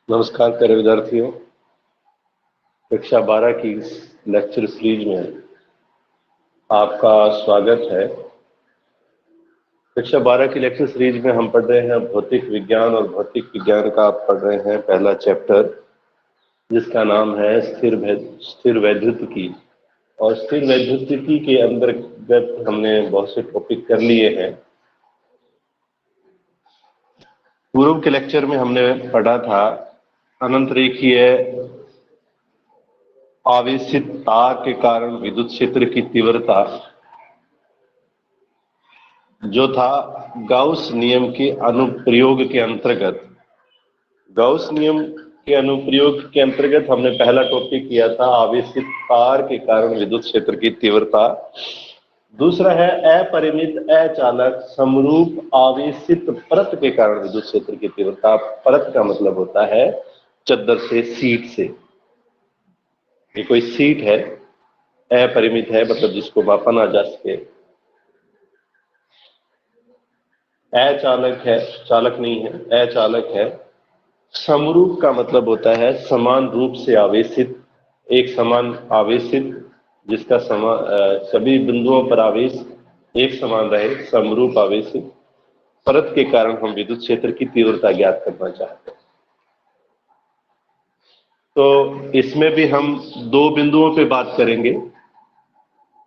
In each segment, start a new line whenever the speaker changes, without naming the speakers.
नमस्कार प्यारे विद्यार्थियों। कक्षा 12 की इस लेक्चर सीरीज में आपका स्वागत है। कक्षा 12 की लेक्चर सीरीज में हम पढ़ रहे हैं भौतिक विज्ञान और भौतिक विज्ञान का आप पढ़ रहे हैं पहला चैप्टर, जिसका नाम है स्थिर वैद्युतिकी। और स्थिर वैद्युतिकी के अंतर्गत हमने बहुत से टॉपिक कर लिए हैं। पूर्व के लेक्चर में हमने पढ़ा था अनंत रेखीय आवेशित तार के कारण विद्युत क्षेत्र की तीव्रता, जो था गाउस नियम के अनुप्रयोग के अंतर्गत। गाउस नियम के अनुप्रयोग के अंतर्गत हमने पहला टॉपिक किया था आवेशित तार के कारण विद्युत क्षेत्र की तीव्रता। दूसरा है अपरिमित अचालक समरूप आवेशित परत के कारण विद्युत क्षेत्र की तीव्रता। परत का मतलब होता है चद्दर से, सीट से। ये कोई सीट है, अपरिमित है मतलब जिसको मापा ना जा सके। अचालक है, चालक नहीं है, अचालक है। समरूप का मतलब होता है समान रूप से आवेशित, एक समान आवेशित, जिसका सभी बिंदुओं पर आवेश एक समान रहे, समरूप आवेशित परत के कारण हम विद्युत क्षेत्र की तीव्रता ज्ञात करना चाहते हैं। तो इसमें भी हम दो बिंदुओं पे बात करेंगे।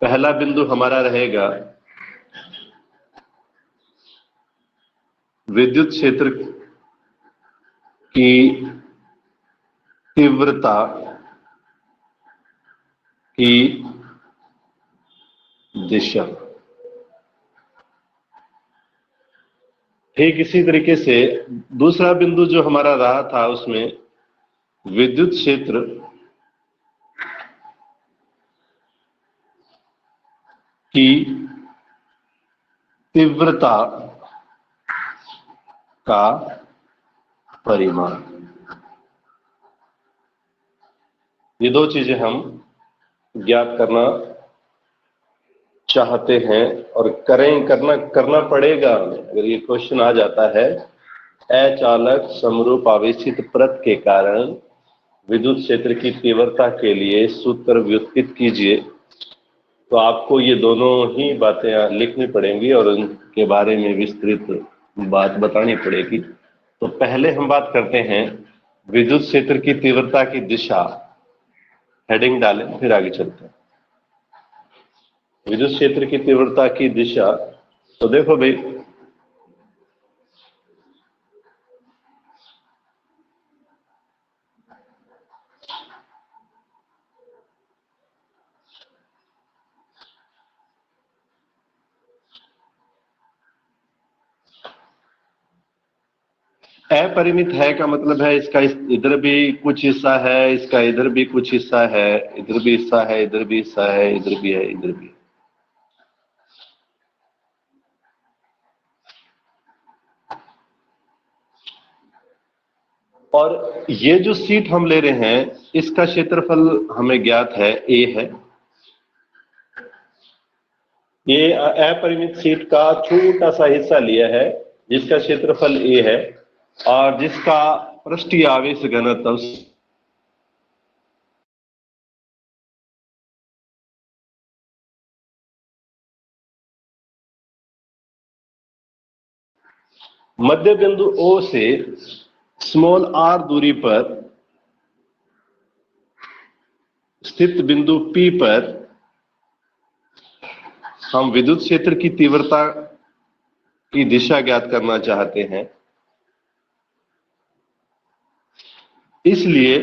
पहला बिंदु हमारा रहेगा विद्युत क्षेत्र की तीव्रता की दिशा। ठीक इसी तरीके से दूसरा बिंदु जो हमारा रहा था, उसमें विद्युत क्षेत्र की तीव्रता का परिमाण। ये दो चीजें हम ज्ञात करना चाहते हैं और करना पड़ेगा। अगर ये क्वेश्चन आ जाता है अचालक समरूप आवेशित परत के कारण विद्युत क्षेत्र की तीव्रता के लिए सूत्र व्युत्पन्न कीजिए, तो आपको ये दोनों ही बातें लिखनी पड़ेंगी और उनके बारे में विस्तृत बात बतानी पड़ेगी। तो पहले हम बात करते हैं विद्युत क्षेत्र की तीव्रता की दिशा। हेडिंग डालें, फिर आगे चलते हैं। विद्युत क्षेत्र की तीव्रता की दिशा। तो देखो भाई, अपरिमित है का मतलब है इसका इधर भी कुछ हिस्सा है, इसका इधर भी कुछ हिस्सा है, इधर भी हिस्सा है, इधर भी हिस्सा है, इधर भी है, इधर भी है। और ये जो सीट हम ले रहे हैं, इसका क्षेत्रफल हमें ज्ञात है, ए है। ये अपरिमित सीट का छोटा सा हिस्सा लिया है जिसका क्षेत्रफल ए है और जिसका पृष्ठीय आवेश घनत्व मध्य बिंदु ओ से स्मॉल आर दूरी पर स्थित बिंदु पी पर हम विद्युत क्षेत्र की तीव्रता की दिशा ज्ञात करना चाहते हैं। इसलिए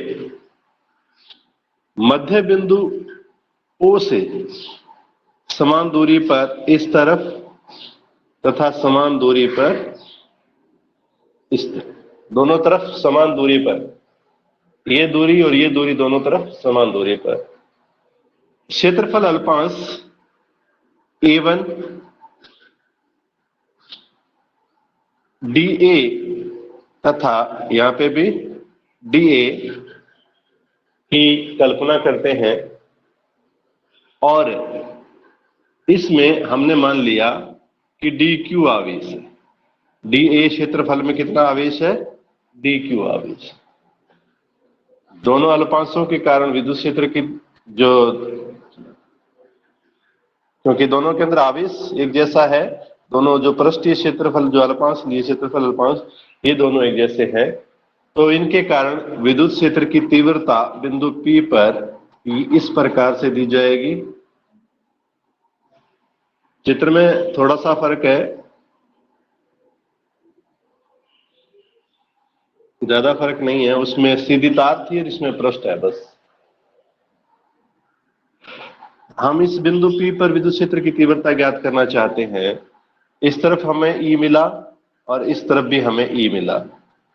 मध्य बिंदु ओ से समान दूरी पर इस तरफ तथा समान दूरी पर इस तरफ, दोनों तरफ समान दूरी पर, ये दूरी और ये दूरी दोनों तरफ समान दूरी पर क्षेत्रफल अल्पांश A1 dA तथा यहां पे भी dA की कल्पना करते हैं। और इसमें हमने मान लिया कि dQ आवेश है। dA क्षेत्रफल में कितना आवेश है? dQ आवेश। दोनों अल्पांशों के कारण विद्युत क्षेत्र की जो, क्योंकि दोनों के अंदर आवेश एक जैसा है, दोनों जो पृष्ठीय क्षेत्रफल जो अल्पांश लिए क्षेत्रफल अल्पांश ये दोनों एक जैसे हैं, तो इनके कारण विद्युत क्षेत्र की तीव्रता बिंदु P पर इस प्रकार से दी जाएगी। चित्र में थोड़ा सा फर्क है, ज्यादा फर्क नहीं है, उसमें सीधी तार थी और इसमें पृष्ठ है बस। हम इस बिंदु P पर विद्युत क्षेत्र की तीव्रता ज्ञात करना चाहते हैं। इस तरफ हमें E मिला और इस तरफ भी हमें E मिला।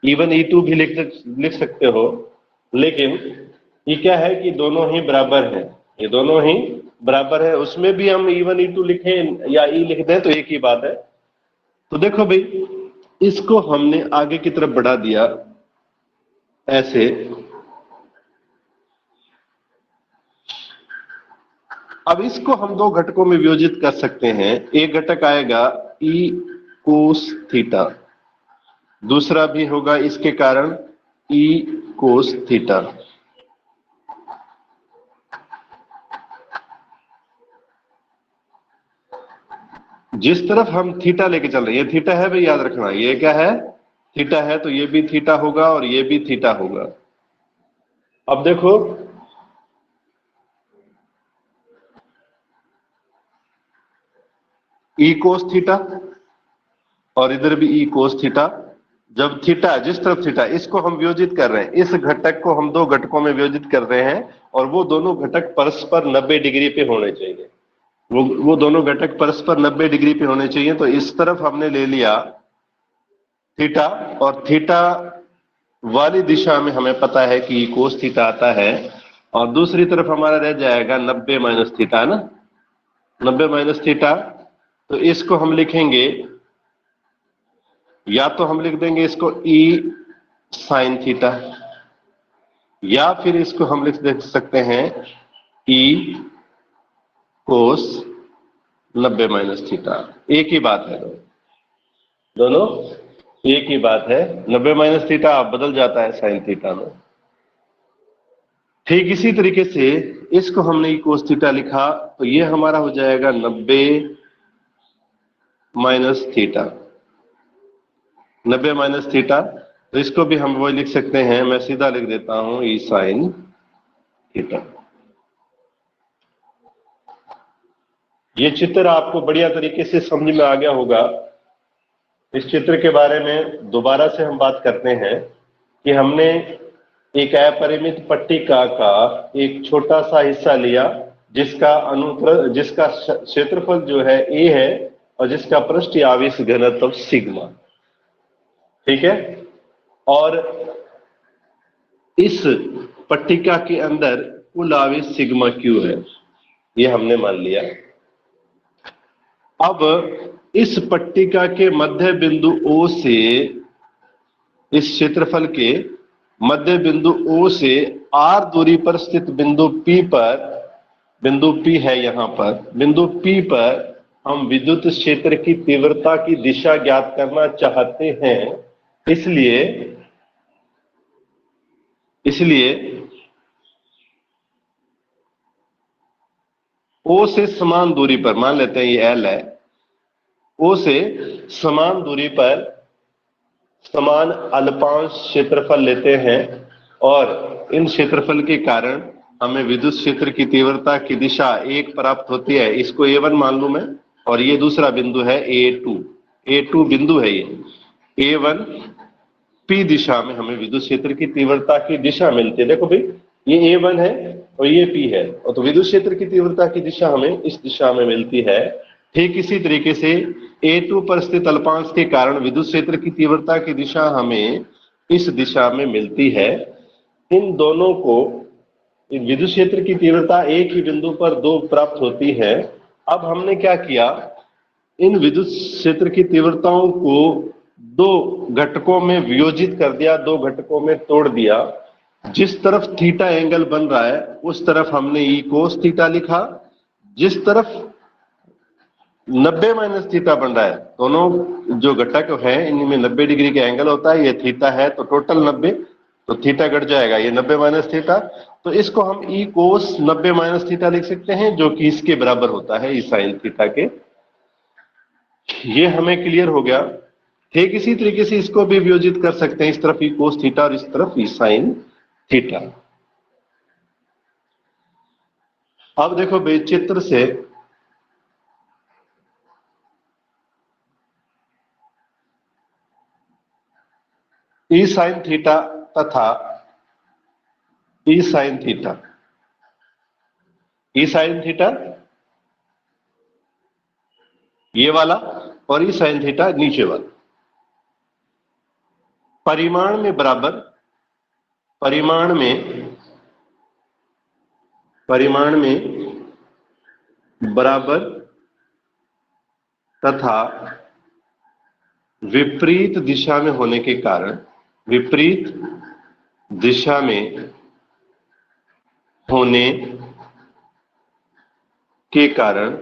E1 E2 भी लिख सकते हो, लेकिन ये क्या है कि दोनों ही बराबर है, ये दोनों ही बराबर है। उसमें भी हम E1 E2 लिखें या E लिख दें तो एक ही बात है। तो देखो भाई, इसको हमने आगे की तरफ बढ़ा दिया ऐसे। अब इसको हम दो घटकों में वियोजित कर सकते हैं। एक घटक आएगा E कोस थीटा, दूसरा भी होगा इसके कारण E कोस थीटा। जिस तरफ हम थीटा लेके चल रहे हैं, ये थीटा है भाई, याद रखना, ये क्या है, थीटा है, तो ये भी थीटा होगा और ये भी थीटा होगा। अब देखो, E कोस थीटा और इधर भी E कोस थीटा। जब थीटा, जिस तरफ थीटा, इसको हम वियोजित कर रहे हैं, इस घटक को हम दो घटकों में वियोजित कर रहे हैं और वो दोनों घटक परस्पर 90 डिग्री पे होने चाहिए। वो दोनों घटक परस्पर 90 डिग्री पे होने चाहिए। तो इस तरफ हमने ले लिया थीटा और थीटा वाली दिशा में हमें पता है कि कोस थीटा आता है, और दूसरी तरफ हमारा रह जाएगा 90 माइनस थीटा, है ना, 90 माइनस थीटा। तो इसको हम लिखेंगे, या तो हम लिख देंगे इसको E साइन थीटा, या फिर इसको हम लिख सकते हैं E कोस 90 माइनस थीटा। एक ही बात है, दोनों एक ही बात है। 90 माइनस थीटा बदल जाता है साइन थीटा में। ठीक इसी तरीके से इसको हमने कोस थीटा लिखा, तो ये हमारा हो जाएगा 90 माइनस थीटा, 90 माइनस थीटा। तो इसको भी हम वही लिख सकते हैं, मैं सीधा लिख देता हूं ई साइन थीटा। ये चित्र आपको बढ़िया तरीके से समझ में आ गया होगा। इस चित्र के बारे में दोबारा से हम बात करते हैं कि हमने एक अपरिमित पट्टिका का एक छोटा सा हिस्सा लिया, जिसका क्षेत्रफल जो है A है और जिसका पृष्ठीय आवेश घनत्व सिग्मा, ठीक है। और इस पट्टिका के अंदर कुल आवेश सिग्मा क्यू है, ये हमने मान लिया। अब इस पट्टिका के मध्य बिंदु O से, इस क्षेत्रफल के मध्य बिंदु O से R दूरी पर स्थित बिंदु P पर, बिंदु P है यहां पर, बिंदु P पर हम विद्युत क्षेत्र की तीव्रता की दिशा ज्ञात करना चाहते हैं। इसलिए O से समान दूरी पर, मान लेते हैं ये L है, O से समान दूरी पर समान अल्पांश क्षेत्रफल लेते हैं और इन क्षेत्रफल के कारण हमें विद्युत क्षेत्र की तीव्रता की दिशा एक प्राप्त होती है। इसको A1 मान लूं मैं, और ये दूसरा बिंदु है A2 बिंदु है ये। A1 P दिशा में हमें विद्युत क्षेत्र की तीव्रता की दिशा मिलती है। देखो भाई, ये A1 है और ये P है, और तो विद्युत क्षेत्र की तीव्रता की दिशा हमें इस दिशा में मिलती है। ठीक इसी तरीके से A2 पर स्थित अल्पांश के कारण विद्युत क्षेत्र की तीव्रता की दिशा हमें इस दिशा में मिलती है। इन दोनों को, विद्युत क्षेत्र की तीव्रता एक ही बिंदु पर दो प्राप्त होती है। अब हमने क्या किया, इन विद्युत क्षेत्र की तीव्रताओं को दो घटकों में वियोजित कर दिया, दो घटकों में तोड़ दिया। जिस तरफ थीटा एंगल बन रहा है उस तरफ हमने E कोस थीटा लिखा, जिस तरफ 90 माइनस थीटा बन रहा है, दोनों जो घटक है इनमें 90 डिग्री का एंगल होता है, ये थीटा है तो टोटल 90, तो थीटा घट जाएगा, ये 90 माइनस थीटा, तो इसको हम ई कोस 90 माइनस थीटा लिख सकते हैं, जो कि इसके बराबर होता है ई साइन थीटा के। ये हमें क्लियर हो गया। ठीक इसी तरीके से इसको भी वियोजित कर सकते हैं, इस तरफ ई कोस थीटा और इस तरफ ई साइन थीटा। अब देखो भाई चित्र से ई साइन थीटा तथा ई साइन थीटा, ई साइन थीटा ये वाला और ई साइन थीटा नीचे वाला, परिमाण में बराबर, परिमाण में बराबर तथा विपरीत दिशा में होने के कारण, विपरीत दिशा में होने के कारण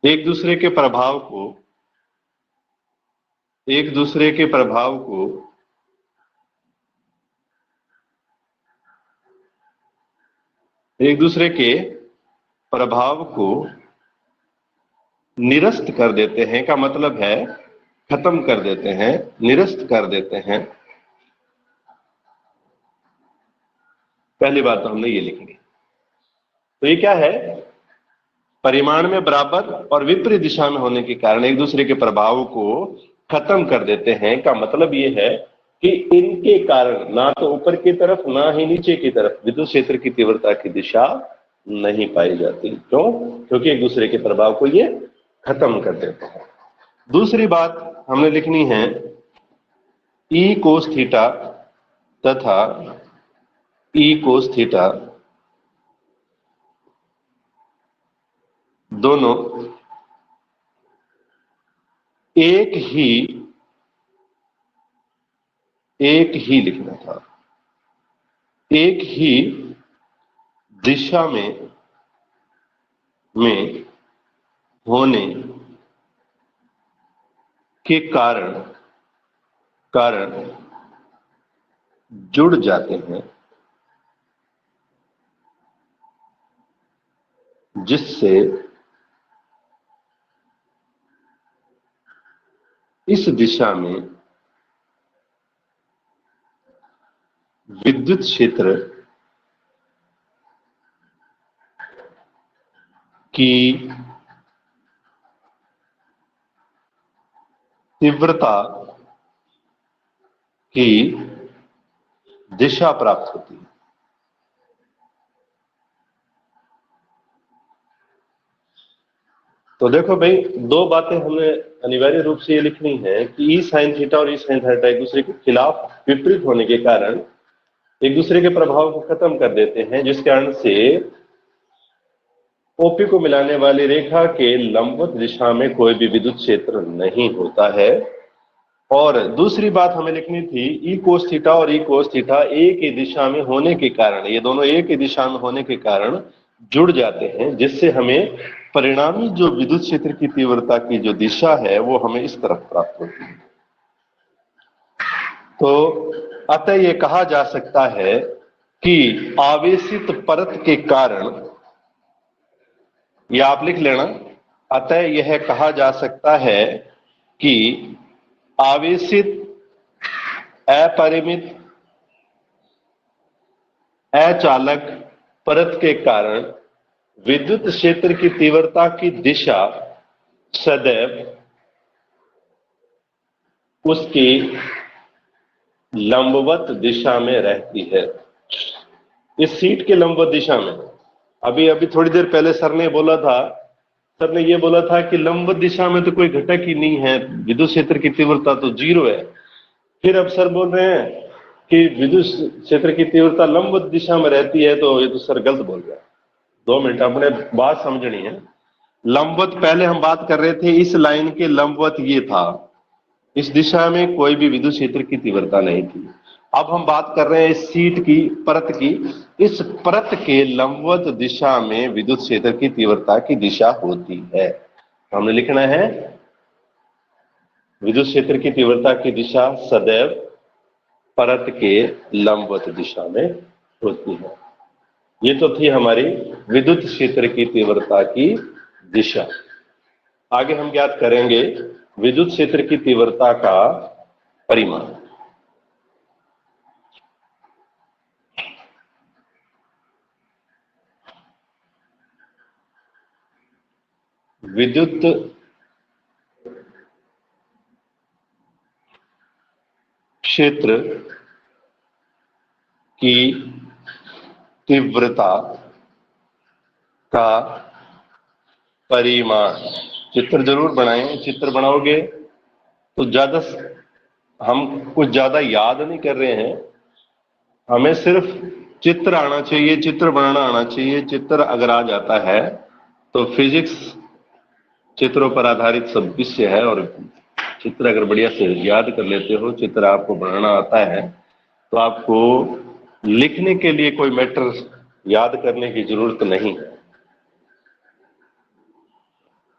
एक दूसरे के प्रभाव को, एक दूसरे के प्रभाव को एक दूसरे के प्रभाव को निरस्त कर देते हैं, का मतलब है खत्म कर देते हैं, निरस्त कर देते हैं। पहली बात तो हमने ये लिख ली। तो ये क्या है, परिमाण में बराबर और विपरीत दिशा में होने के कारण एक दूसरे के प्रभाव को खत्म कर देते हैं, का मतलब ये है कि इनके कारण ना तो ऊपर की तरफ ना ही नीचे की तरफ विद्युत क्षेत्र की तीव्रता की दिशा नहीं पाई जाती। क्यों? क्योंकि एक दूसरे के प्रभाव को ये खत्म कर देते हैं। दूसरी बात हमने लिखनी है, ई कोस थीटा तथा ई कोस थीटा दोनों एक ही लिखना था, एक ही दिशा में होने के कारण जुड़ जाते हैं, जिससे इस दिशा में विद्युत क्षेत्र की तीव्रता की दिशा प्राप्त होती है। तो देखो भाई, दो बातें हमें अनिवार्य रूप से ये लिखनी है कि ई साइन थीटा और ई साइन थीटा एक दूसरे के खिलाफ विपरीत होने के कारण एक दूसरे के प्रभाव को खत्म कर देते हैं, जिस कारण से ओपी को मिलाने वाली रेखा के लंबवत दिशा में कोई भी विद्युत क्षेत्र नहीं होता है। और दूसरी बात हमें लिखनी थी, ई कोस थीटा और ई कोस थीटा एक ही दिशा में होने के कारण, ये दोनों एक ही दिशा में होने के कारण जुड़ जाते हैं, जिससे हमें परिणामी जो विद्युत क्षेत्र की तीव्रता की जो दिशा है वो हमें इस तरफ प्राप्त होती है। तो अतः ये कहा जा सकता है कि आवेशित परत के कारण, या आप लिख लेना, अतः यह कहा जा सकता है कि आवेशित अपरिमित अचालक परत के कारण विद्युत क्षेत्र की तीव्रता की दिशा सदैव उसकी लंबवत दिशा में रहती है। इस सीट के लंबवत दिशा में, अभी थोड़ी देर पहले सर ने बोला था, सर ने ये बोला था कि लंबवत दिशा में तो कोई घटक ही नहीं है, विद्युत क्षेत्र की तीव्रता तो 0 है। फिर अब सर बोल रहे हैं कि विद्युत क्षेत्र की तीव्रता लंबवत दिशा में रहती है, तो ये तो सर गलत बोल गया। 2 मिनट अपने बात समझनी है। लंबवत पहले हम बात कर रहे थे, इस लाइन के लंबवत ये था, इस दिशा में कोई भी विद्युत क्षेत्र की तीव्रता नहीं थी। अब हम बात कर रहे हैं इस सीट की, परत की, इस परत के लंबवत दिशा में विद्युत क्षेत्र की तीव्रता की दिशा होती है। हमने लिखना है विद्युत क्षेत्र की तीव्रता की दिशा सदैव परत के लंबवत दिशा में होती है। ये तो थी हमारी विद्युत क्षेत्र की तीव्रता की दिशा। आगे हम ज्ञात करेंगे विद्युत क्षेत्र की तीव्रता का परिमाण। विद्युत क्षेत्र की तीव्रता का परिमाण। चित्र जरूर बनाएं, चित्र बनाओगे तो ज्यादा, हम कुछ ज्यादा याद नहीं कर रहे हैं, हमें सिर्फ चित्र आना चाहिए, चित्र बनाना आना चाहिए। चित्र अगर आ जाता है तो फिजिक्स चित्रों पर आधारित सब विषय है, और चित्र अगर बढ़िया से याद कर लेते हो, चित्र आपको बनाना आता है, तो आपको लिखने के लिए कोई मैटर याद करने की जरूरत नहीं है।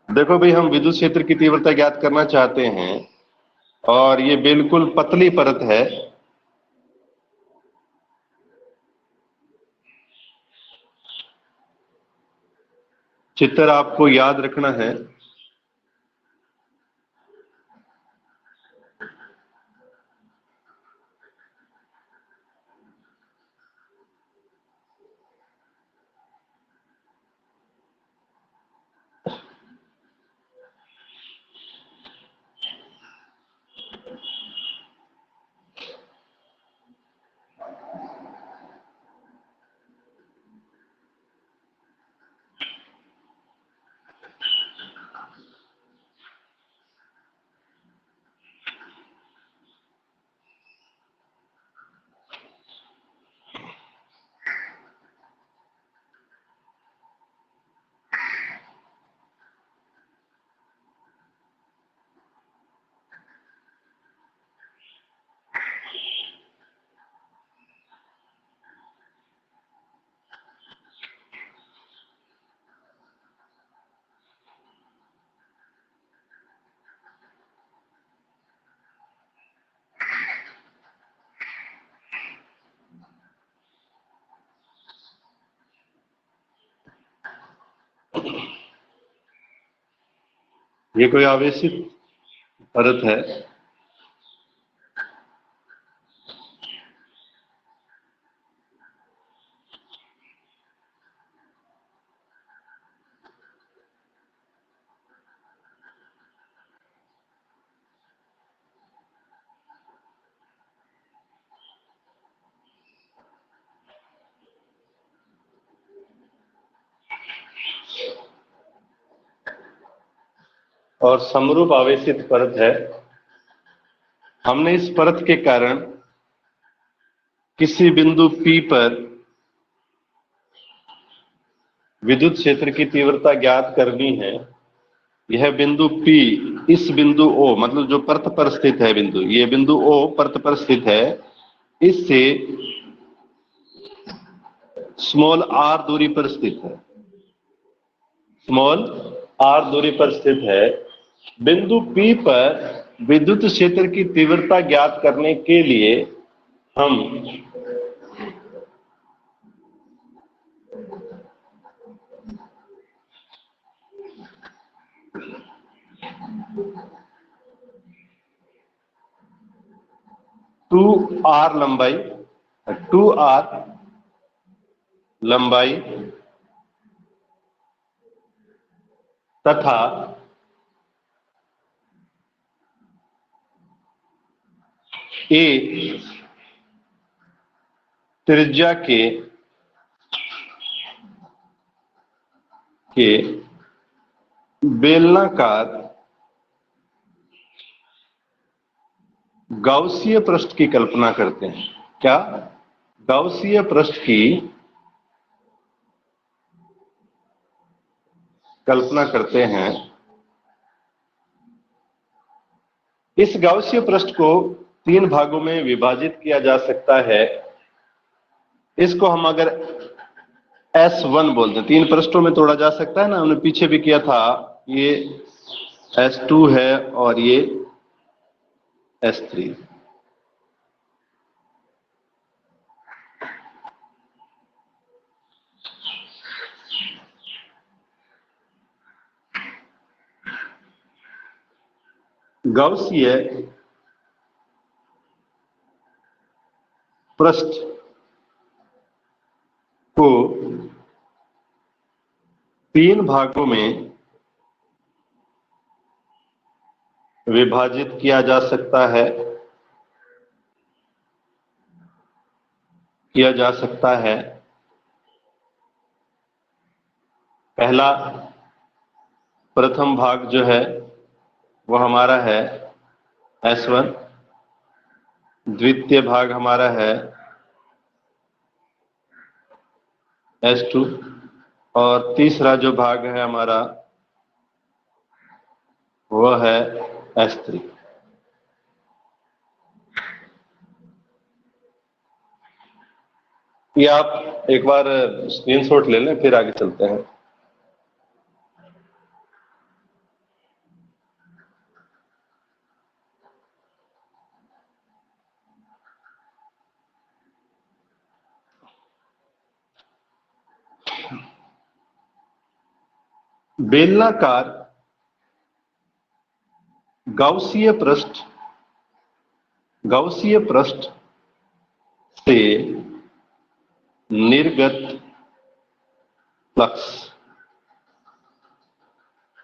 देखो भाई, हम विद्युत क्षेत्र की तीव्रता ज्ञात करना चाहते हैं और ये बिल्कुल पतली परत है। चित्र आपको याद रखना है। ये कोई आवेशित परत है। और समरूप आवेशित परत है। हमने इस परत के कारण किसी बिंदु P पर विद्युत क्षेत्र की तीव्रता ज्ञात करनी है। यह बिंदु P, इस बिंदु O, मतलब जो परत पर स्थित है बिंदु, ये बिंदु O परत पर स्थित है, इससे स्मॉल r दूरी पर स्थित है। स्मॉल r दूरी पर स्थित है। बिंदु P पर विद्युत क्षेत्र की तीव्रता ज्ञात करने के लिए हम टू आर लंबाई तथा ए त्रिज्या के बेलनाकार गाउसीय पृष्ठ की कल्पना करते हैं। क्या? गाउसीय पृष्ठ की कल्पना करते हैं। इस गाउसीय पृष्ठ को 3 भागों में विभाजित किया जा सकता है। इसको हम अगर S1 बोलते हैं, 3 पृष्ठों में तोड़ा जा सकता है ना, हमने पीछे भी किया था। ये S2 है और ये S3। गाउसीय पृष्ठ को 3 भागों में विभाजित किया जा सकता है। पहला प्रथम भाग जो है वो हमारा है S1, द्वितीय भाग हमारा है S2 और तीसरा जो भाग है हमारा वो है S3। ये आप एक बार स्क्रीनशॉट ले लें, फिर आगे चलते हैं। बेलनाकार गाउसीय पृष्ठ से निर्गत flux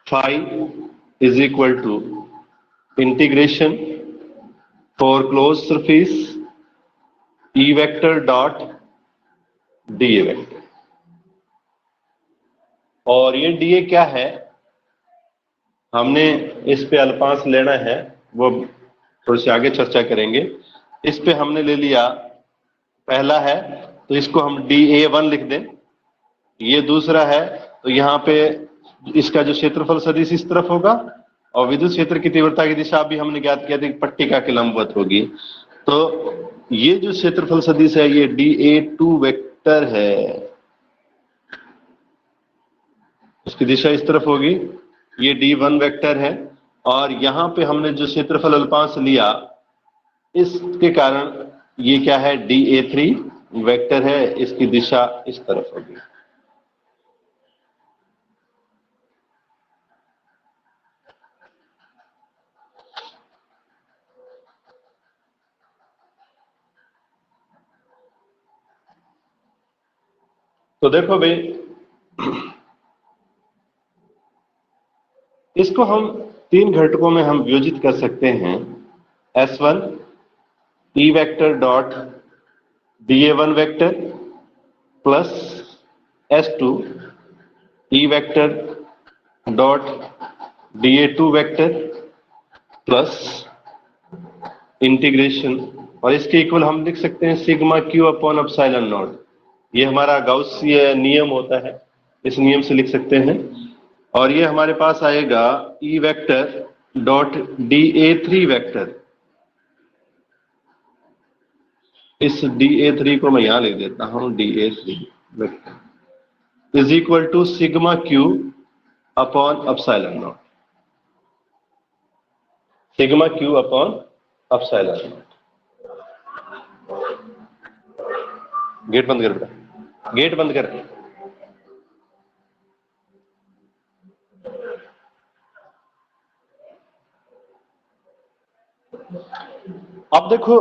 phi is equal to integration for close surface E vector dot dA vector. और ये dA क्या है, हमने इस पे अल्पांश लेना है, वो थोड़ी सी आगे चर्चा करेंगे। इस पे हमने ले लिया, पहला है तो इसको हम dA1 लिख दें, ये दूसरा है तो यहाँ पे इसका जो क्षेत्रफल सदिश इस तरफ होगा और विद्युत क्षेत्र की तीव्रता की दिशा भी हमने ज्ञात किया था कि पट्टिका के लंबवत होगी। तो ये जो क्षेत्रफल सदिश है ये dA2 वेक्टर है, उसकी दिशा इस तरफ होगी, ये D1 वेक्टर है और यहाँ पे हमने जो क्षेत्रफल अल्पांश लिया इसके कारण ये क्या है, dA3 वेक्टर है, इसकी दिशा इस तरफ होगी। तो देखो भाई, इसको हम 3 घटकों में हम वियोजित कर सकते हैं। S1 E vector dot dA1 vector plus S2 E vector dot dA2 vector plus integration, और इसके इक्वल हम लिख सकते हैं sigma Q upon epsilon not. ये हमारा गाउसीय नियम होता है, इस नियम से लिख सकते हैं। और ये हमारे पास आएगा E vector dot dA3 vector, इस dA3 को मैं यहां लिख देता हूं, dA3 vector is equal to sigma Q upon epsilon not, sigma Q upon epsilon not. Gate बंद कर बेटा, गेट बंद कर। अब देखो,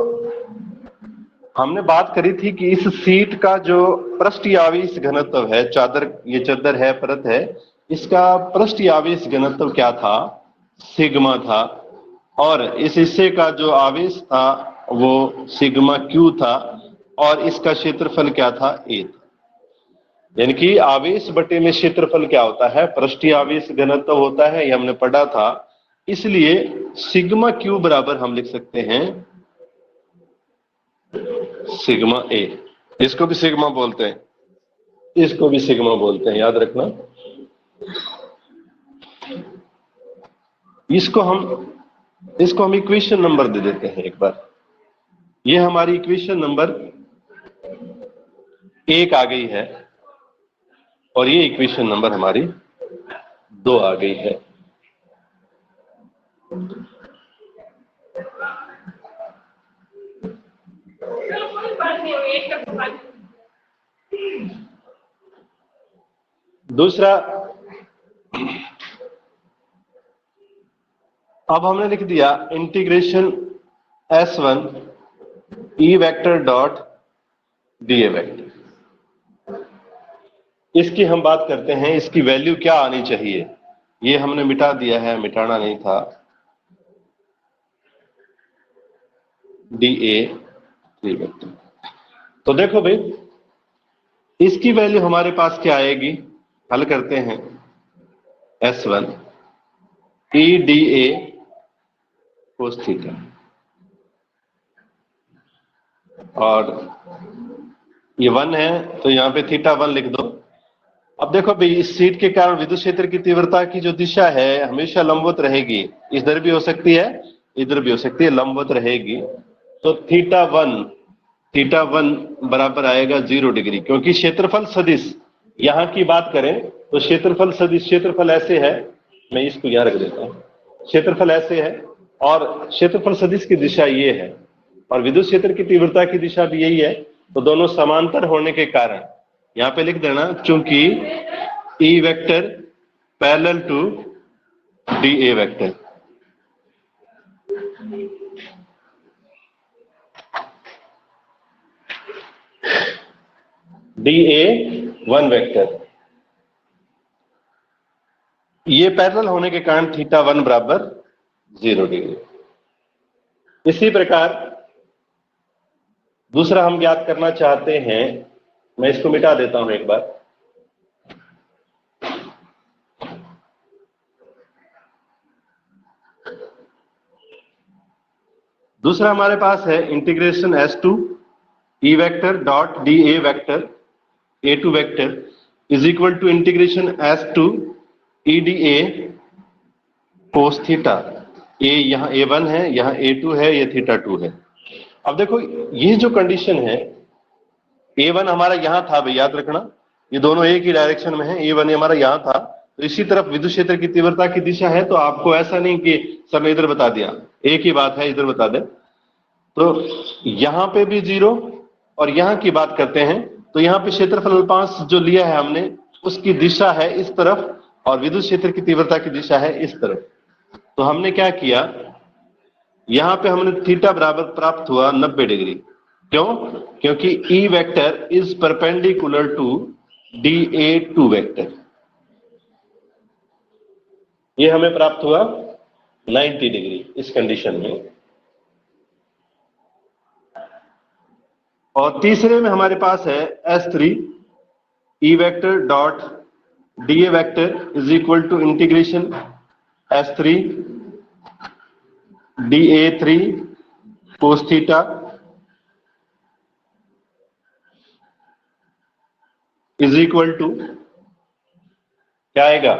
हमने बात करी थी कि इस सीट का जो पृष्ठीय आवेश घनत्व है, चादर, ये चादर है, परत है, इसका पृष्ठीय आवेश घनत्व क्या था, सिग्मा था, और इस हिस्से का जो आवेश था वो सिग्मा Q था और इसका क्षेत्रफल क्या था, A था। यानी कि आवेश बटे में क्षेत्रफल क्या होता है, पृष्ठीय आवेश घनत्व होता है, ये हमने पढ़ा था। इसलिए सिग्मा Q बराबर हम लिख सकते हैं सिग्मा A। इसको भी सिग्मा बोलते हैं, इसको भी सिग्मा बोलते हैं, याद रखना। इसको हम इक्वेशन नंबर दे देते हैं एक बार। ये हमारी इक्वेशन नंबर 1 आ गई है और ये इक्वेशन नंबर हमारी 2 आ गई है। दूसरा, अब हमने लिख दिया integration S1 E vector dot DA vector. इसकी हम बात करते हैं, इसकी वैल्यू क्या आनी चाहिए। ये हमने मिटा दिया है, मिटाना नहीं था। DA 3 vector. तो देखो भाई, इसकी वैल्यू हमारे पास क्या आएगी, हल करते हैं। S1 EDA cos थीटा, और ये 1 है तो यहाँ पे थीटा 1 लिख दो। अब देखो भाई, इस सीट के कारण विद्युत क्षेत्र की तीव्रता की जो दिशा है हमेशा लंबवत रहेगी। इधर भी हो सकती है, इधर भी हो सकती है, लंबवत रहेगी। तो थीटा 1 बराबर आएगा 0 डिग्री, क्योंकि क्षेत्रफल सदिश, यहां की बात करें तो क्षेत्रफल सदिश, क्षेत्रफल ऐसे है, मैं इसको यहां रख देता हूं, क्षेत्रफल ऐसे है और क्षेत्रफल सदिश की दिशा ये है, और विद्युत क्षेत्र की तीव्रता की दिशा भी यही है। तो दोनों समांतर होने के कारण यहां पे लिख देना, चूंकि E vector parallel to DA vector. DA 1 vector, ये पैरेलल होने के कारण थीटा 1 बराबर 0 डिग्री। इसी प्रकार दूसरा हम ज्ञात करना चाहते हैं, मैं इसको मिटा देता हूं एक बार। दूसरा हमारे पास है integration S2 E vector dot DA vector A2 vector is equal to integration S2 EDA cos theta. ए यहाँ A1 है, यहाँ A2 है, ये थीटा 2 है। अब देखो, ये जो कंडीशन है, A1 हमारा यहां था भाई, याद रखना, ये दोनों एक ही डायरेक्शन में है। A1 हमारा यहां था, तो इसी तरफ विद्युत क्षेत्र की तीव्रता की दिशा है। तो आपको ऐसा नहीं कि सर ने इधर बता दिया, एक ही बात है, इधर बता दे। तो यहां पे भी 0, और यहां की बात करते हैं तो यहां पे क्षेत्रफल अल्पांश जो लिया है हमने, उसकी दिशा है इस तरफ, और विद्युत क्षेत्र की तीव्रता की दिशा है इस तरफ। तो हमने क्या किया, यहां पे हमने थीटा बराबर प्राप्त हुआ 90 डिग्री। क्यों? क्योंकि E vector is perpendicular to DA2 vector. ये हमें प्राप्त हुआ 90 डिग्री इस कंडीशन में। और तीसरे में हमारे पास है S3 E vector dot DA vector is equal to integration S3 DA3 cos theta is equal to क्या आएगा,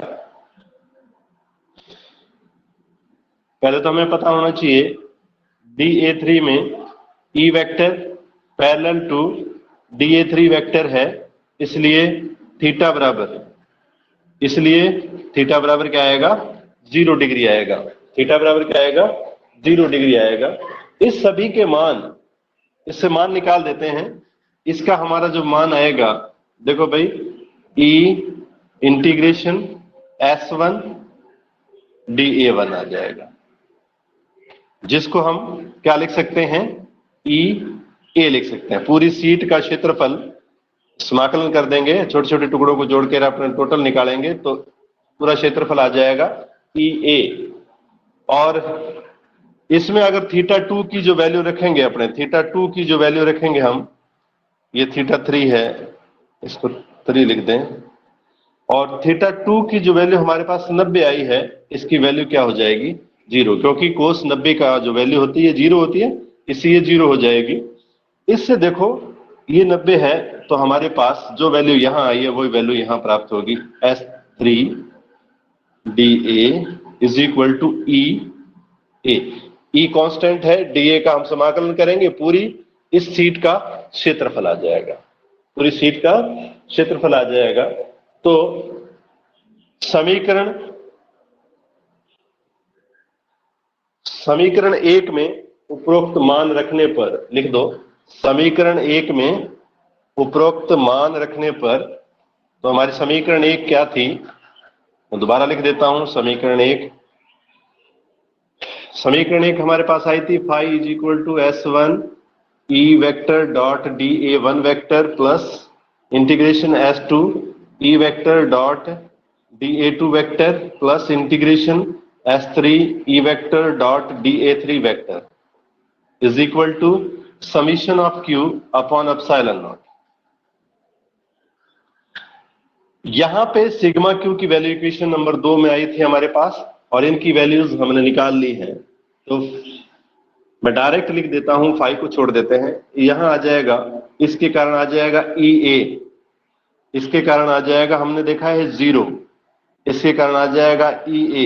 पहले तो हमें पता होना चाहिए DA3 में E vector parallel to DA3 vector है, इसलिए थीटा बराबर क्या आएगा, 0 डिग्री आएगा। थीटा बराबर क्या आएगा, 0 डिग्री आएगा। इस सभी के मान, इससे मान निकाल देते हैं। इसका हमारा जो मान आएगा, देखो भाई, E इंटीग्रेशन S1 DA1 आ जाएगा, जिसको हम क्या लिख सकते हैं, EA लिख सकते हैं। पूरी सीट का क्षेत्रफल समाकलन कर देंगे, छोटे छोटे टुकड़ों को जोड़ कर अपने टोटल निकालेंगे तो पूरा क्षेत्रफल आ जाएगा EA। और इसमें अगर थीटा 2 की जो वैल्यू रखेंगे, अपने थीटा 2 की जो वैल्यू रखेंगे हम, ये थीटा 3 है, इसको 3 लिख दें, और थीटा 2 की जो वैल्यू हमारे पास 90 आई है, इसकी वैल्यू क्या हो जाएगी, 0, क्योंकि कोस 90 का जो वैल्यू होती है 0 होती है, इसलिए 0 हो जाएगी। इससे देखो, ये 90 है तो हमारे पास जो वैल्यू यहां आई है वही वैल्यू यहां प्राप्त होगी, S3 DA is equal to EA। E constant है, DA का हम समाकलन करेंगे, पूरी इस सीट का क्षेत्रफल आ जाएगा, पूरी सीट का क्षेत्रफल आ जाएगा। तो समीकरण 1 में उपरोक्त मान रखने पर लिख दो, समीकरण 1 में उपरोक्त मान रखने पर, तो हमारी समीकरण 1 क्या थी, मैं दोबारा लिख देता हूं। समीकरण एक हमारे पास आई थी, phi is equal to S1 E vector dot DA1 vector plus integration S2 E vector dot DA2 vector plus integration S3 E vector dot DA3 vector is equal to summation of Q upon epsilon not. यहां पे sigma Q की value equation number 2 में आई थी हमारे पास, और इनकी values हमने निकाल ली है। तो मैं डायरेक्ट लिख देता हूं, 5 को छोड़ देते हैं। यहां आ जाएगा, इसके कारण आ जाएगा EA, इसके कारण आ जाएगा, हमने देखा है 0, इसके कारण आ जाएगा EA,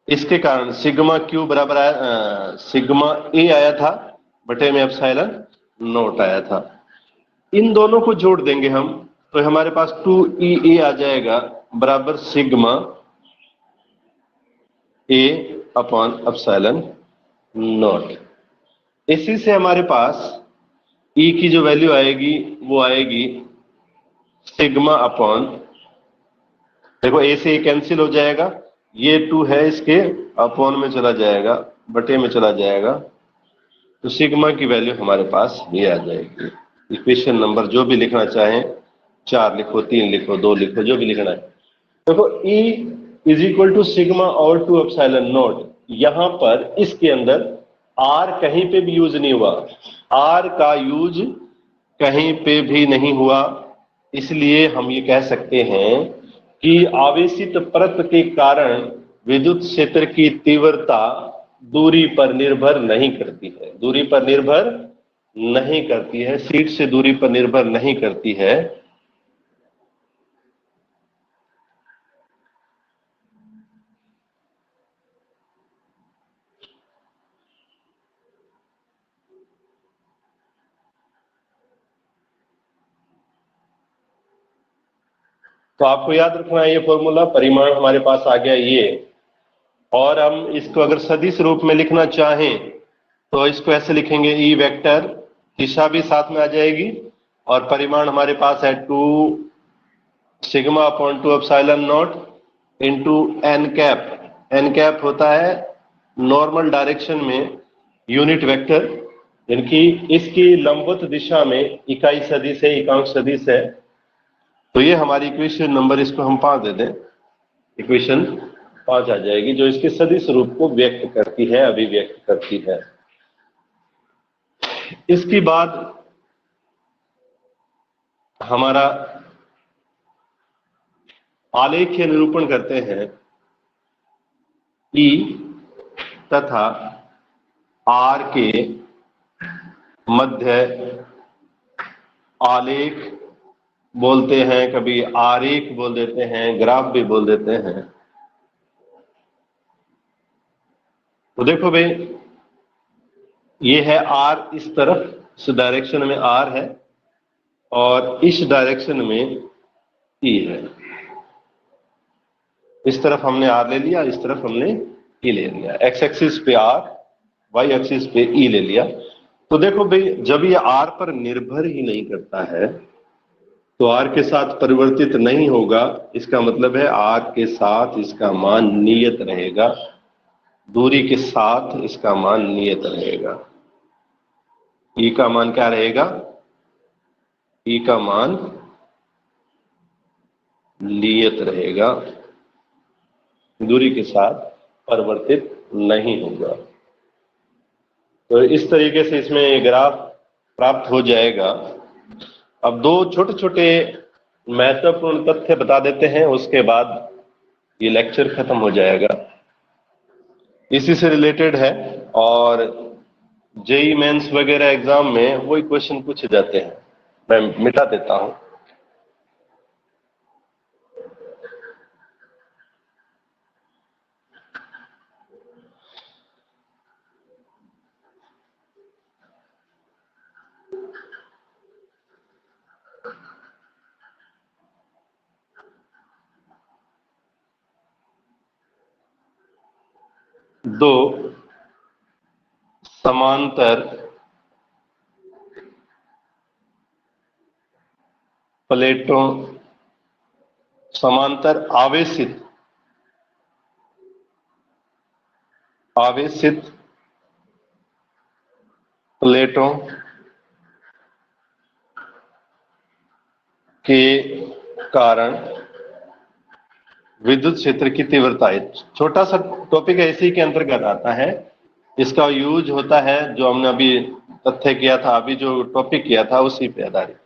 इसके कारण सिग्मा Q बराबर आया, सिग्मा A आया था बटे में एप्सिलॉन नॉट आया था। इन दोनों को जोड़ देंगे हम, तो हमारे पास 2EA आ जाएगा बराबर sigma A upon epsilon not. इसी से हमारे पास E की जो वैल्यू आएगी वो आएगी सिग्मा अपॉन, देखो A से A कैंसिल हो जाएगा, ये 2 है, इसके अपॉन में चला जाएगा, बटे में चला जाएगा, तो सिग्मा की वैल्यू हमारे पास ये आ जाएगी। इक्वेशन नंबर जो भी लिखना चाहें, 4 लिखो, 3 लिखो, 2 लिखो, जो भी लिखना है। देखो E is equal to sigma और 2 एप्सिलॉन नॉट। यहां पर इसके अंदर R कहीं पे भी यूज नहीं हुआ, R का यूज कहीं पे भी नहीं हुआ, इसलिए हम ये कह सकते हैं कि आवेशित परत के कारण विद्युत क्षेत्र की तीव्रता दूरी पर निर्भर नहीं करती है, दूरी पर निर्भर नहीं करती है, शीट से दूरी पर निर्भर नहीं करती है। तो आपको याद रखना है ये फॉर्मूला, परिमाण हमारे पास आ गया ये, और हम इसको अगर सदिश रूप में लिखना चाहें तो इसको ऐसे लिखेंगे, ई वेक्टर, दिशा भी साथ में आ जाएगी, और परिमाण हमारे पास है 2 sigma upon 2 epsilon not into N cap. N cap होता है नॉर्मल डायरेक्शन में यूनिट वेक्टर, इनकी इसकी लंबवत दिशा में इकाई सदिश है, एकांक सदिश है। तो ये हमारी इक्वेशन नंबर, इसको हम 5 दे दें, इक्वेशन 5 आ जाएगी, जो इसके सदिश रूप को व्यक्त करती है, अभिव्यक्त करती है। इसके बाद हमारा आलेखीय निरूपण करते हैं। ई तथा आर के मध्य आलेख बोलते हैं, कभी आरेख बोल देते हैं, ग्राफ भी बोल देते हैं। तो देखो भाई, ये है आर, इस तरफ, इस डायरेक्शन में आर है, और इस डायरेक्शन में ई है। इस तरफ हमने आर ले लिया, इस तरफ हमने ई ले लिया, एक्स एक्सिस पे आर, वाई एक्सिस पे ई ले लिया। तो देखो भाई, जब ये आर पर निर्भर ही नहीं करता है तो आर के साथ परिवर्तित नहीं होगा, इसका मतलब है आर के साथ इसका मान नियत रहेगा, दूरी के साथ इसका मान नियत रहेगा। ई का मान क्या रहेगा, ई का मान नियत रहेगा, दूरी के साथ परिवर्तित नहीं होगा। तो इस तरीके से इसमें ग्राफ प्राप्त हो जाएगा। अब 2 छोटे छोटे महत्वपूर्ण तथ्य बता देते हैं, उसके बाद ये लेक्चर खत्म हो जाएगा। इसी से रिलेटेड है, और जेई मेंस वगैरह एग्जाम में वही क्वेश्चन पूछे जाते हैं। मैं मिटा देता हूं। दो समांतर प्लेटों समांतर आवेशित प्लेटों के कारण विद्युत क्षेत्र की तीव्रता। छोटा सा टॉपिक इसी के अंतर्गत आता है। इसका यूज होता है जो हमने अभी तथ्य किया था, अभी जो टॉपिक किया था उसी पे आधारित।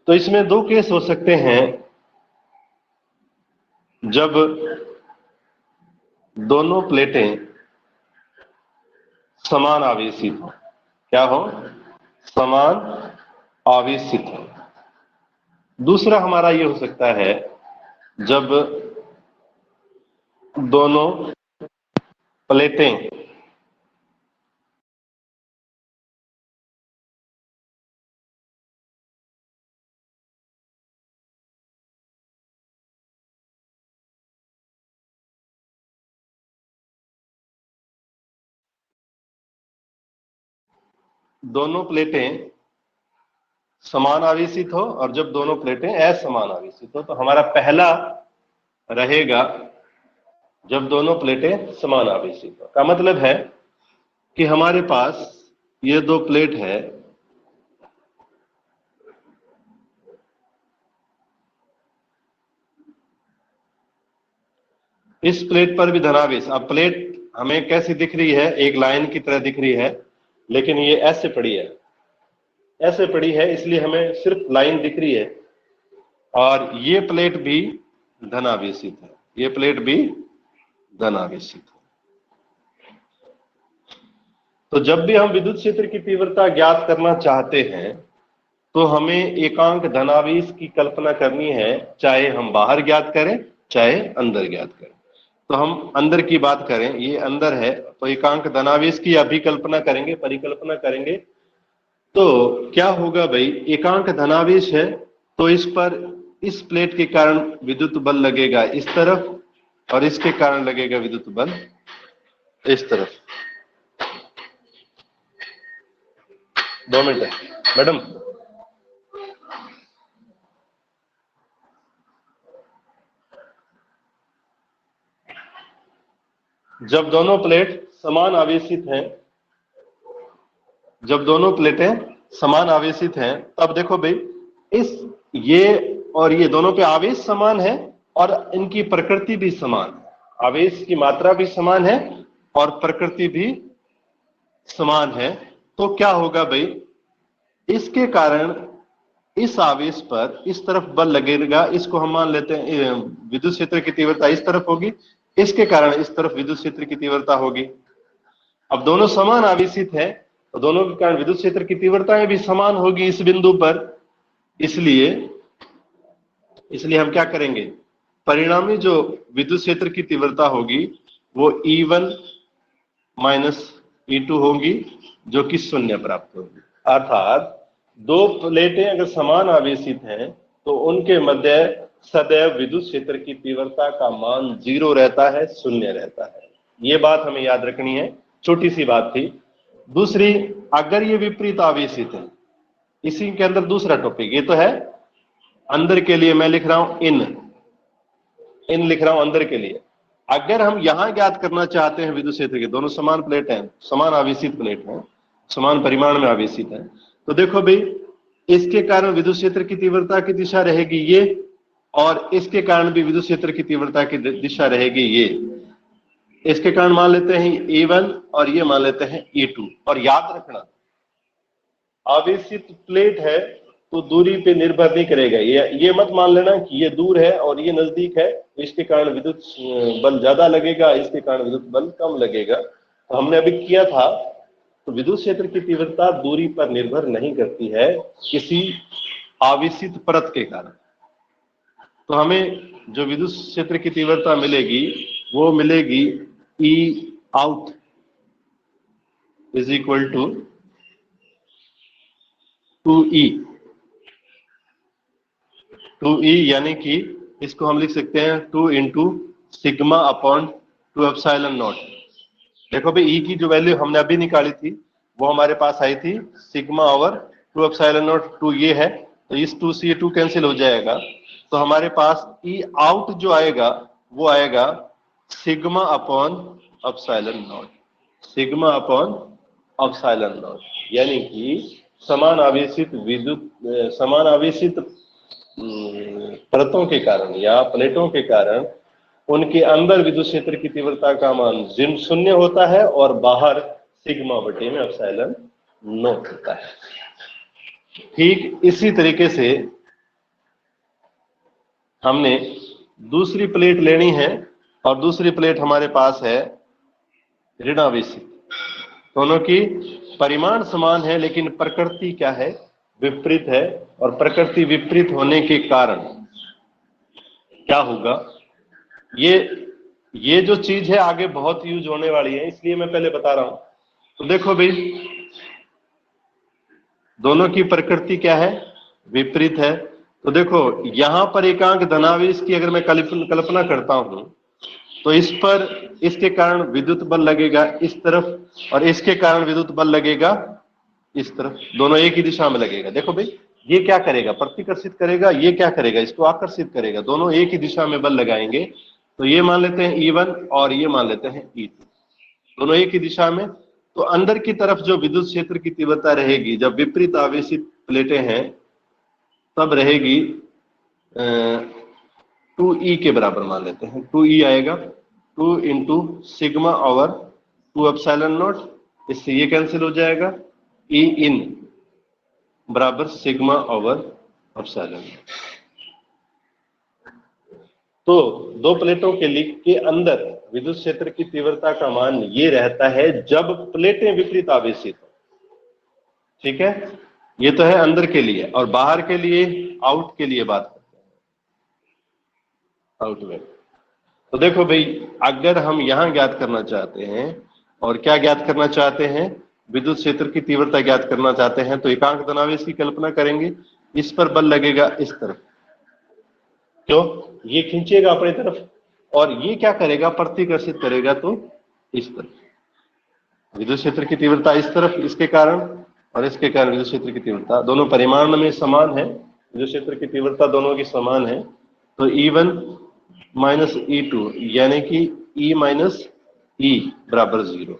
तो इसमें दो केस हो सकते हैं, जब दोनों प्लेटें समान आवेशित हो। क्या हो? समान आवेशित हो। दूसरा हमारा ये हो सकता है जब दोनों प्लेटें समान आवेशित हो और जब दोनों प्लेटें असमान आवेशित हो। तो हमारा पहला रहेगा जब दोनों प्लेटें समान आवेशित हो। का मतलब है कि हमारे पास ये दो प्लेट है, इस प्लेट पर भी धनावेश। अब प्लेट हमें कैसी दिख रही है? एक लाइन की तरह दिख रही है, लेकिन ये ऐसे पड़ी है, ऐसे पड़ी है, इसलिए हमें सिर्फ लाइन दिख रही है। और ये प्लेट भी धनावेशित है, ये प्लेट भी धनावेशित है। तो जब भी हम विद्युत क्षेत्र की तीव्रता ज्ञात करना चाहते हैं तो हमें एकांक धनावेश की कल्पना करनी है, चाहे हम बाहर ज्ञात करें चाहे अंदर ज्ञात करें। तो हम अंदर की बात करें, ये अंदर है, तो एकांक धनावेश की अभिकल्पना करेंगे, परिकल्पना करेंगे। तो क्या होगा भाई? एकांक धनावेश है तो इस पर, इस प्लेट के कारण विद्युत बल लगेगा इस तरफ, और इसके कारण लगेगा विद्युत बल इस तरफ। 2 मिनट मैडम। जब दोनों प्लेट समान आवेशित हैं, जब दोनों प्लेटें समान आवेशित हैं, तब देखो भाई, इस ये और ये दोनों पे आवेश समान है और इनकी प्रकृति भी समान है। आवेश की मात्रा भी समान है और प्रकृति भी समान है। तो क्या होगा भाई? इसके कारण इस आवेश पर इस तरफ बल लगेगा। इसको हम मान लेते हैं विद्युत क्षेत्र की तीव्रता इस तरफ होगी, इसके कारण इस तरफ विद्युत क्षेत्र की तीव्रता होगी। अब दोनों समान आवेशित है तो दोनों के कारण विद्युत क्षेत्र की तीव्रताएं भी समान होगी इस बिंदु पर। इसलिए हम क्या करेंगे? परिणामी जो विद्युत क्षेत्र की तीव्रता होगी वो E1 माइनस E2 होगी, जो कि 0 प्राप्त होगी। अर्थात दो प्लेटें अगर समान आवेशित हैं तो उनके मध्य सदैव विद्युत क्षेत्र की तीव्रता का मान 0 रहता है, 0 रहता है। ये बात हमें याद रखनी है, छोटी सी बात थी। दूसरी, अगर ये विपरीत आवेशित है, इसी के अंदर दूसरा टॉपिक, ये तो है अंदर के लिए मैं लिख रहा हूं इन लिख रहा हूं अंदर के लिए। अगर हम यहां ज्ञात करना चाहते हैं विद्युत क्षेत्र के, दोनों समान प्लेट हैं, समान आवेशित प्लेट हैं, समान परिमाण में आवेशित है, तो देखो भाई, इसके कारण विद्युत क्षेत्र की तीव्रता की दिशा रहेगी ये, और इसके कारण भी विद्युत क्षेत्र की तीव्रता की दिशा रहेगी ये। इसके कारण मान लेते हैं E1 और ये मान लेते हैं E2। और याद रखना, आवेशित प्लेट है तो दूरी पे निर्भर नहीं करेगा। ये मत मान लेना कि ये दूर है और ये नजदीक है, इसके कारण विद्युत बल ज्यादा लगेगा, इसके कारण विद्युत बल कम लगेगा। तो हमने अभी किया था, तो विद्युत क्षेत्र की तीव्रता दूरी पर निर्भर नहीं करती है किसी आवेशित परत के कारण। तो हमें जो विद्युत क्षेत्र की तीव्रता मिलेगी वो मिलेगी E out is equal to 2E। 2E यानी कि इसको हम लिख सकते हैं 2 into sigma upon 2 epsilon not. देखो भाई, E की जो वैल्यू हमने अभी निकाली थी वो हमारे पास आई थी सिग्मा ओवर 2 एप्सिलॉन नॉट। 2 ये है, तो इस 2 से ये 2 कैंसिल हो जाएगा, तो हमारे पास ई आउट जो आएगा वो आएगा sigma upon epsilon not, sigma upon epsilon not, यानी कि समान आवेशित विद्युत समान आवेशित परतों के कारण या प्लेटों के कारण उनके अंदर विद्युत क्षेत्र की तीव्रता का मान 0 होता है और बाहर सिग्मा बटे में एप्सिलॉन नॉट होता है। ठीक इसी तरीके से हमने दूसरी प्लेट लेनी है और दूसरी प्लेट हमारे पास है ऋण आवेशित, दोनों की परिमाण समान है लेकिन प्रकृति क्या है, विपरीत है, और प्रकृति विपरीत होने के कारण क्या होगा, ये जो चीज है आगे बहुत यूज होने वाली है, इसलिए मैं पहले बता रहा हूं। तो देखो भाई, दोनों की प्रकृति क्या है, विपरीत है। तो देखो यहां पर एकांक धनावेश की अगर मैं कल्पना करता हूं तो इस पर इसके कारण विद्युत बल लगेगा इस तरफ और इसके कारण विद्युत बल लगेगा इस तरफ, दोनों एक ही दिशा में लगेगा। देखो भाई, ये क्या करेगा, प्रतिकर्षित करेगा, ये क्या करेगा, इसको आकर्षित करेगा, दोनों एक ही दिशा में बल लगाएंगे। तो ये मान लेते हैं E1 और ये मान लेते हैं E2, दोनों एक ही दिशा में। तो अंदर की तरफ जो विद्युत क्षेत्र की तीव्रता रहेगी जब विपरीत आवेशित प्लेटें हैं तब रहेगी 2E के बराबर मान लेते हैं, 2E आएगा, 2 into sigma over 2 epsilon not, इससे ये कैंसिल हो जाएगा, E इन बराबर सिग्मा ओवर एप्सिलॉन। तो दो प्लेटों के अंदर विद्युत क्षेत्र की तीव्रता का मान ये रहता है जब प्लेटें विपरीत आवेशित हो। ठीक है, ये तो है अंदर के लिए, और बाहर के लिए, आउट के लिए बात करते हैं, आउट में। तो देखो भाई, अगर हम यहां ज्ञात करना चाहते हैं, और क्या ज्ञात करना चाहते हैं, विद्युत क्षेत्र की तीव्रता ज्ञात करना चाहते हैं, तो एकांक धनावेश की कल्पना करेंगे, इस पर बल लगेगा इस तरफ, क्यों, ये खींचेगा अपनी तरफ, और ये क्या करेगा, प्रतिकर्षित करेगा, तो इस तरफ विद्युत क्षेत्र की तीव्रता इस तरफ इसके कारण, और इसके कारण विद्युत क्षेत्र की तीव्रता दोनों परिमाण में समान है, विद्युत क्षेत्र की तीव्रता दोनों की समान है। तो E1 माइनस E2 यानी कि E माइनस E बराबर 0।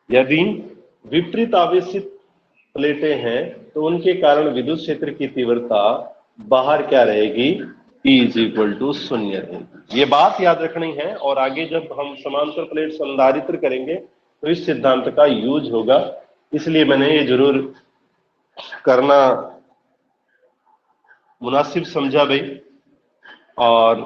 यदि विपरीत आवेशित प्लेटें हैं तो उनके कारण विद्युत क्षेत्र की तीव्रता बाहर क्या रहेगी, E इज इक्वल टू 0 रहेगी। ये बात याद रखनी है, और आगे जब हम समांतर प्लेट संधारित्र करेंगे तो इस सिद्धांत का यूज होगा, इसलिए मैंने ये जरूर करना मुनासिब समझा भाई। और